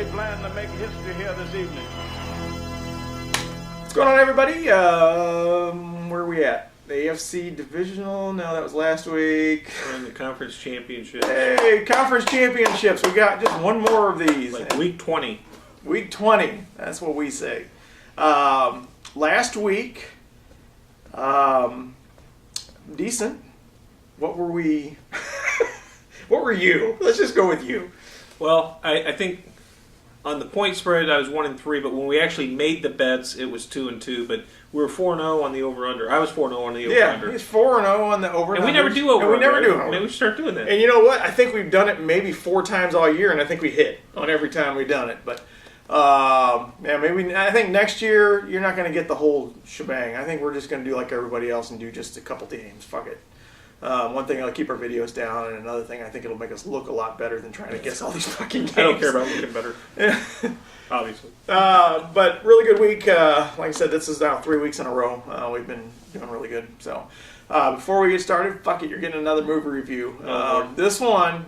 they plan to make history here this evening. What's going on, everybody? Where are we at? The AFC Divisional? No, that was last week. We're in the Conference Championships. Hey, Conference Championships. We got just one more of these. Like week 20. Week 20. That's what we say. Last week, decent. What were we... What were you? Let's just go with you. Well, I think on the point spread I was 1-3, but when we actually made the bets, it was 2-2. But we were 4-0 on the over/under. I was 4-0 on the over/under. Yeah, he's 4-0 on the over/under. And we never do over/under. And we never do. Maybe we should start doing that. And you know what? I think we've done it maybe 4 times all year, and I think we hit on every time we've done it. But yeah, maybe I think next year you're not going to get the whole shebang. I think we're just going to do like everybody else and do just a couple teams. Fuck it. One thing, it'll keep our videos down, and another thing, I think it'll make us look a lot better than trying to guess all these fucking games. I don't care about looking better. Obviously. But really good week. Like I said, this is now 3 weeks in a row. We've been doing really good. So before we get started, fuck it, you're getting another movie review. This one,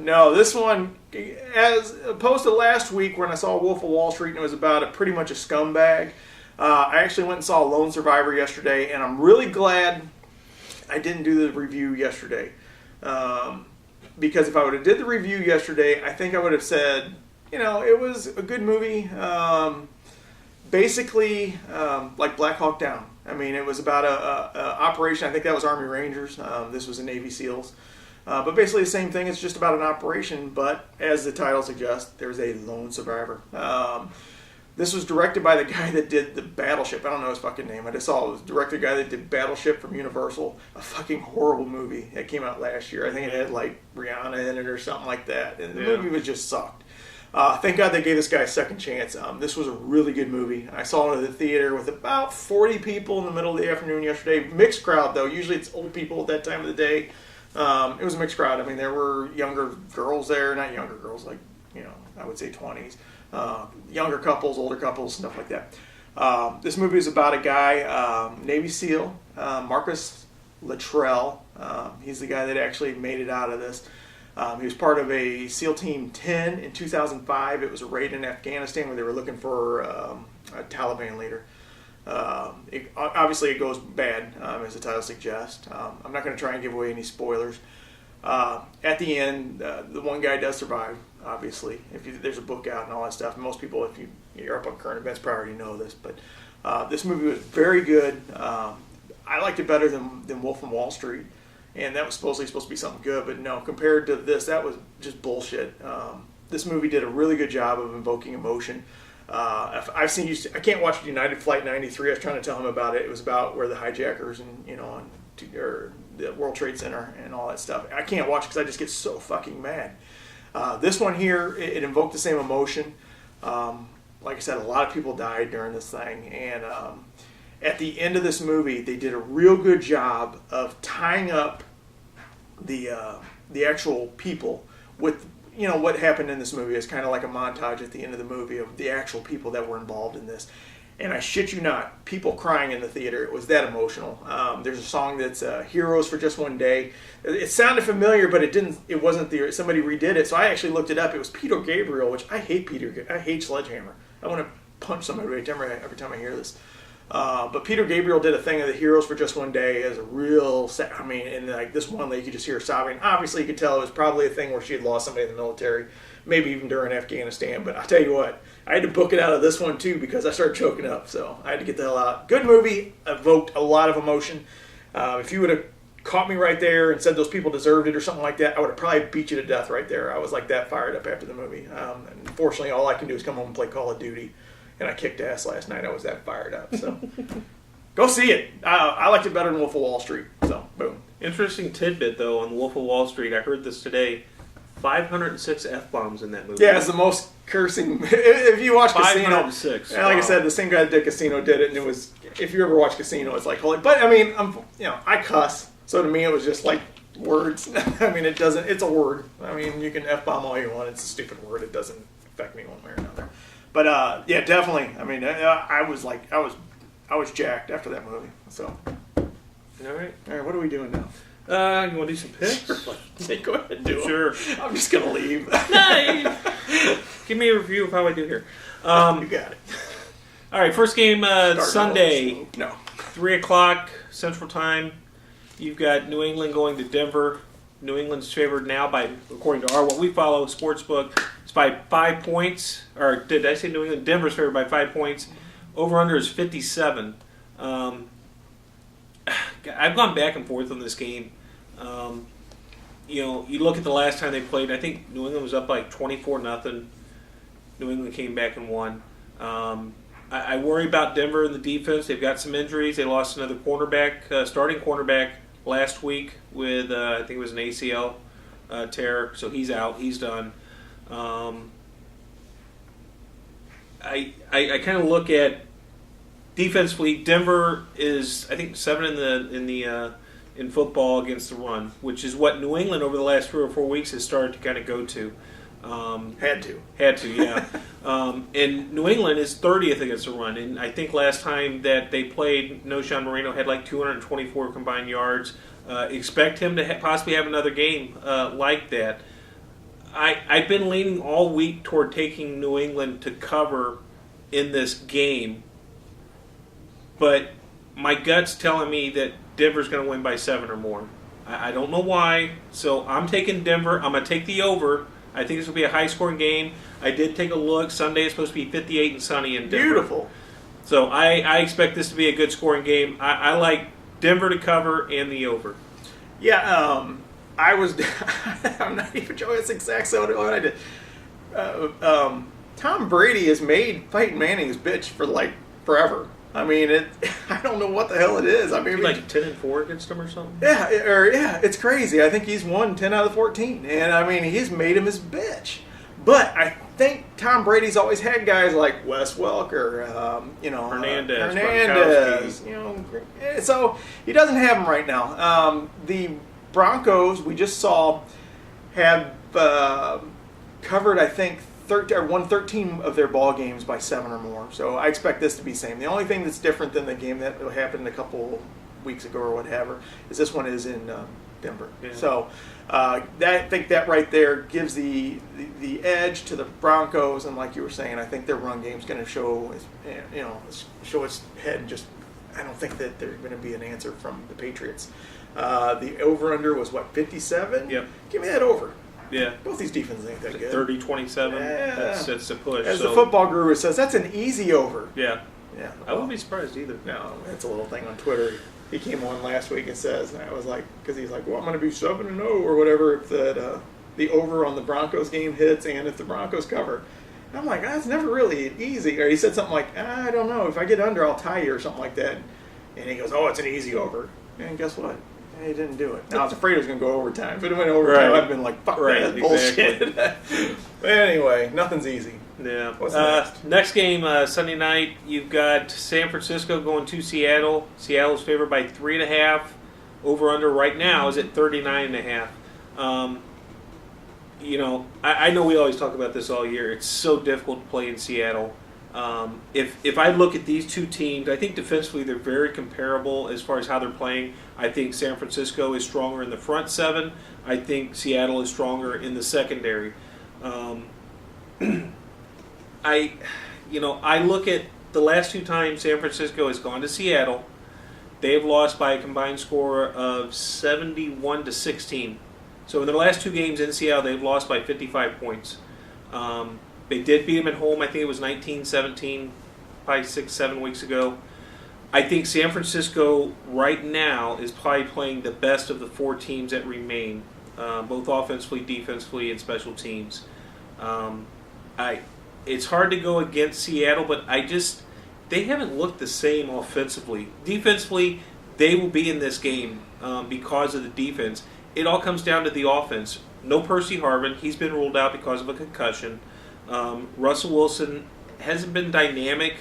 as opposed to last week when I saw Wolf of Wall Street and it was about pretty much a scumbag. I actually went and saw Lone Survivor yesterday, and I'm really glad I didn't do the review yesterday. Because if I would have did the review yesterday, I think I would have said, it was a good movie. Basically, like Black Hawk Down. I mean, it was about a operation. I think that was Army Rangers. This was the Navy SEALs. But basically the same thing. It's just about an operation. But as the title suggests, there's a lone survivor. This was directed by the guy that did the Battleship. I don't know his fucking name. I just saw it was directed by the guy that did Battleship from Universal. A fucking horrible movie that came out last year. I think it had like Rihanna in it or something like that. And the movie was just sucked. Thank God they gave this guy a second chance. This was a really good movie. I saw it at the theater with about 40 people in the middle of the afternoon yesterday. Mixed crowd, though. Usually it's old people at that time of the day. It was a mixed crowd. I mean, there were younger girls there. Not younger girls, like, I would say 20s. Younger couples, older couples, stuff like that. This movie is about a guy, Navy SEAL, Marcus Luttrell. He's the guy that actually made it out of this. He was part of a SEAL Team 10 in 2005. It was a raid in Afghanistan where they were looking for a Taliban leader. Obviously, it goes bad, as the title suggests. I'm not going to try and give away any spoilers. At the end, the one guy does survive, obviously. There's a book out and all that stuff. And most people, if you're up on current events, probably already know this. But this movie was very good. I liked it better than Wolf of Wall Street. And that was supposed to be something good. But no, compared to this, that was just bullshit. This movie did a really good job of invoking emotion. I can't watch United Flight 93. I was trying to tell him about it. It was about where the hijackers and, or the World Trade Center and all that stuff. I can't watch it because I just get so fucking mad. This one here, it invoked the same emotion. Like I said, a lot of people died during this thing. And at the end of this movie, they did a real good job of tying up the actual people with what happened in this movie. It's kind of like a montage at the end of the movie of the actual people that were involved in this. And I shit you not, people crying in the theater. It was that emotional. There's a song that's "Heroes for Just One Day." It sounded familiar, but it didn't. It wasn't somebody redid it. So I actually looked it up. It was Peter Gabriel, which I hate. I hate Sledgehammer. I want to punch somebody every time I hear this. But Peter Gabriel did a thing of the "Heroes for Just One Day" as a real. And like this one lady, you could just hear her sobbing. Obviously, you could tell it was probably a thing where she had lost somebody in the military, maybe even during Afghanistan. But I'll tell you what. I had to book it out of this one, too, because I started choking up. So I had to get the hell out. Good movie. Evoked a lot of emotion. If you would have caught me right there and said those people deserved it or something like that, I would have probably beat you to death right there. I was like that fired up after the movie. Unfortunately, all I can do is come home and play Call of Duty. And I kicked ass last night. I was that fired up. So go see it. I liked it better than Wolf of Wall Street. So, boom. Interesting tidbit, though, on Wolf of Wall Street. I heard this today. 506 F-bombs in that movie. Yeah, it's the most cursing. If you watch Casino, 506. And like I said, the same guy that did Casino did it, and it was. If you ever watch Casino, it's like holy. But I mean, I cuss, so to me it was just like words. I mean, it doesn't. It's a word. I mean, you can F-bomb all you want. It's a stupid word. It doesn't affect me one way or another. But yeah, definitely. I mean, I was jacked after that movie. So. All right. What are we doing now? You want to do some picks? Go ahead and do Sure. them. I'm just going to leave. No, give me a review of how I do here. You got it. All right, first game Starting Sunday, No. 3 o'clock Central Time. You've got New England going to Denver. New England's favored now by, according to what we follow, Sportsbook, it's by 5 points. Or did I say New England? Denver's favored by 5 points. Over-under is 57. I've gone back and forth on this game. You look at the last time they played, I think New England was up like 24-0. New England came back and won. I worry about Denver in the defense. They've got some injuries. They lost another cornerback, starting cornerback last week with, I think it was an ACL tear. So he's out. He's done. I kind of look at defensively. Denver is, I think, 7 in football against the run, which is what New England over the last 3 or 4 weeks has started to kind of go to. Had to, yeah. And New England is 30th against the run. And I think last time that they played, Sean Marino had like 224 combined yards. Expect him to possibly have another game like that. I've been leaning all week toward taking New England to cover in this game. But my gut's telling me that Denver's going to win by 7 or more. I don't know why. So I'm taking Denver. I'm going to take the over. I think this will be a high-scoring game. I did take a look. Sunday is supposed to be 58 and sunny in Denver. Beautiful. So I expect this to be a good scoring game. I like Denver to cover and the over. Yeah, I was. I'm not even joking. It's exactly what I did. Tom Brady has made Peyton Manning his bitch for like forever. I mean, I don't know what the hell it is. I mean, like 10-4 against him or something. Yeah, it's crazy. I think he's won 10 out of the 14, and I mean, he's made him his bitch. But I think Tom Brady's always had guys like Wes Welker, Hernandez, so he doesn't have them right now. The Broncos we just saw have covered, I think, won 13 of their ball games by 7 or more. So I expect this to be the same. The only thing that's different than the game that happened a couple weeks ago or whatever is this one is in Denver. Yeah. So I think that right there gives the edge to the Broncos. And like you were saying, I think their run game's going to show its head. And just I don't think that there's going to be an answer from the Patriots. The over/under was 57. Yep. Give me that over. Yeah. Both these defenses ain't that good. 30-27. Yeah. That's a push. As the football guru says, that's an easy over. Yeah. Yeah. I wouldn't be surprised either. No, it's a little thing on Twitter. He came on last week and says, and I was like, because he's like, well, I'm going to be 7-0 or whatever if the over on the Broncos game hits and if the Broncos cover. And I'm like, that's never really easy. Or he said something like, I don't know. If I get under, I'll tie you or something like that. And he goes, oh, it's an easy over. And guess what? He didn't do it. Now, I was afraid it was going to go overtime. If it went overtime, right. I'd been like, fuck that bullshit. But anyway, nothing's easy. Yeah. What's next? Next game, Sunday night, you've got San Francisco going to Seattle. Seattle's favored by 3.5. Over-under right now is at 39.5. I know we always talk about this all year. It's so difficult to play in Seattle. If I look at these two teams, I think defensively they're very comparable as far as how they're playing. I think San Francisco is stronger in the front seven. I think Seattle is stronger in the secondary. I look at the last 2 times San Francisco has gone to Seattle. They have lost by a combined score of 71-16. So in their last 2 games in Seattle, they've lost by 55 points. They did beat them at home. I think it was 19-17, probably 6-7 weeks ago. I think San Francisco right now is probably playing the best of the 4 teams that remain, both offensively, defensively, and special teams. It's hard to go against Seattle, but they haven't looked the same offensively. Defensively, they will be in this game because of the defense. It all comes down to the offense. No Percy Harvin. He's been ruled out because of a concussion. Russell Wilson hasn't been dynamic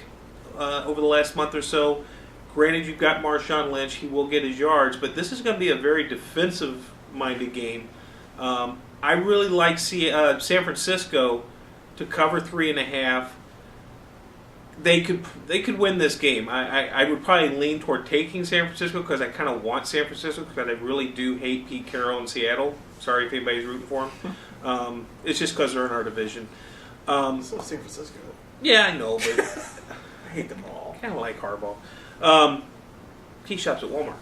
over the last month or so. Granted, you've got Marshawn Lynch. He will get his yards, but this is going to be a very defensive-minded game. I really like San Francisco to cover 3.5. they could win this game. I would probably lean toward taking San Francisco because I kind of want San Francisco because I really do hate Pete Carroll in Seattle. Sorry if anybody's rooting for him. It's just because they're in our division. So San Francisco. Yeah, I know, but I hate them all. kind of like Harbaugh. He shops at Walmart.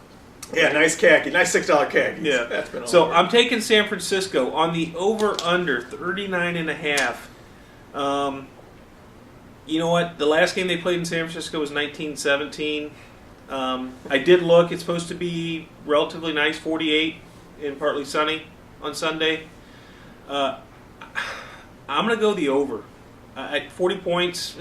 Yeah, nice khaki, nice $6 khaki. Yeah. That's been So all I'm taking San Francisco on the over/under 39.5. You know what? The last game they played in San Francisco was 1917. I did look. It's supposed to be relatively nice, 48 and partly sunny on Sunday. I'm going to go the over. At 40 points,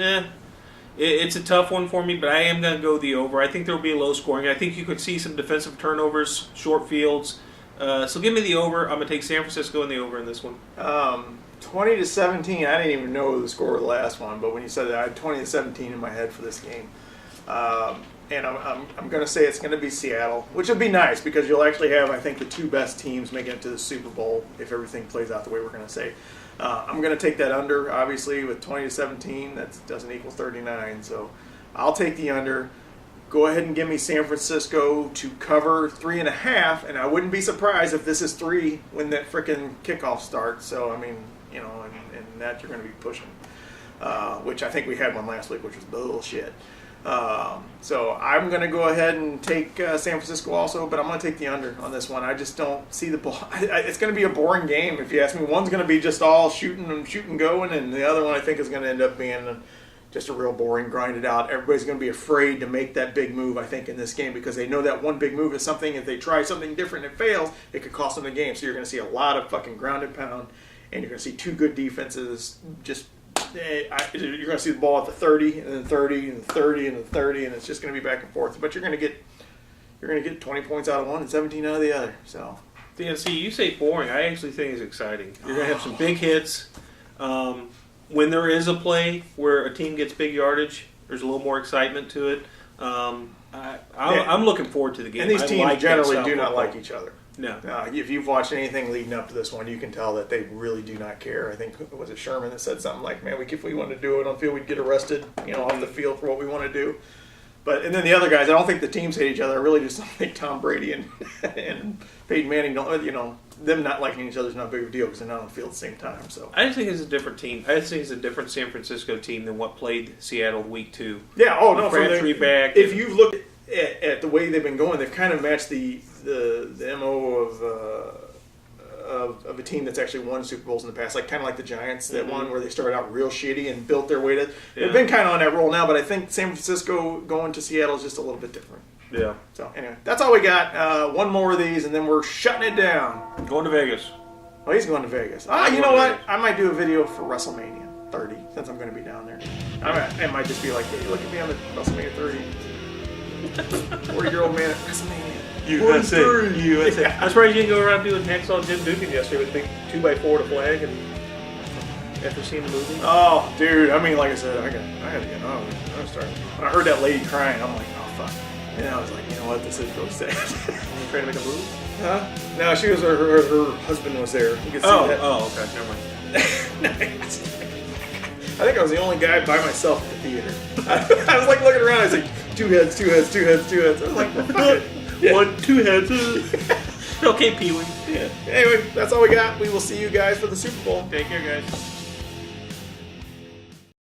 it's a tough one for me, but I am going to go the over. I think there will be a low scoring. I think you could see some defensive turnovers, short fields. So give me the over. I'm going to take San Francisco in the over in this one. 20-17. I didn't even know the score of the last one, but when you said that, I had 20-17 in my head for this game. And I'm going to say it's going to be Seattle, which would be nice because you'll actually have, I think, the two best teams making it to the Super Bowl if everything plays out the way we're going to say. I'm going to take that under, obviously, with 20-17. That doesn't equal 39, so I'll take the under. Go ahead and give me San Francisco to cover 3.5, and I wouldn't be surprised if this is 3 when that frickin' kickoff starts. So, I mean, you know, and that you're going to be pushing, which I think we had one last week, which was bullshit. So I'm going to go ahead and take San Francisco also, but I'm going to take the under on this one. I just don't see the ball. It's going to be a boring game if you ask me. One's going to be just all shooting and going, and the other one I think is going to end up being just a real boring, grinded out. Everybody's going to be afraid to make that big move, I think, in this game because they know that one big move is something, if they try something different and it fails, it could cost them the game. So you're going to see a lot of fucking ground and pound, and you're going to see two good defenses just you're going to see the ball at the 30 and then 30 and 30 and 30, and it's just going to be back and forth. But you're going to get 20 points out of one and 17 out of the other. So, DNC, you say boring. I actually think it's exciting. You're going to have some big hits. When there is a play where a team gets big yardage, there's a little more excitement to it. I'm looking forward to the game. And these teams generally do not football. like each other. No. If you've watched anything leading up to this one, you can tell that they really do not care. I think, was it Sherman that said something like, man, if we wanted to do it on the field, we'd get arrested, off the field for what we want to do. And then the other guys, I don't think the teams hate each other. I really just don't think Tom Brady and Peyton Manning them not liking each other is not a big of a deal because they're not on the field at the same time. So I just think it's a different team. I just think it's a different San Francisco team than what played Seattle week 2. Yeah, no, Crabtree back. If you look at the way they've been going, they've kind of matched the MO of a team that's actually won Super Bowls in the past, kind of like the Giants, that one where they started out real shitty and built their way to. They've been kind of on that roll now, but I think San Francisco going to Seattle is just a little bit different. Yeah. So anyway, that's all we got. One more of these, and then we're shutting it down. Going to Vegas. Oh, he's going to Vegas. You know what? I might do a video for WrestleMania 30 since I'm going to be down there. I might just be like, hey, look at me on the WrestleMania 30. 40-year-old man at WrestleMania. USA. I'm surprised you didn't go around doing Hacksaw Jim Dugan yesterday with a big 2x4 to flag and after seeing the movie. Oh, dude. I mean, like I said, I had to get on. I started. When I heard that lady crying, I'm like, oh, fuck. And I was like, you know what? This is really sad. You trying to make a movie? Huh? No, she was her husband was there. You could see that. Oh, okay. Never mind. I think I was the only guy by myself at the theater. I was like looking around. I was like, two heads. I was like, well, fuck it. Yeah. 1, 2 heads. Okay, Pee-wee. Yeah. Anyway, that's all we got. We will see you guys for the Super Bowl. Take care, guys.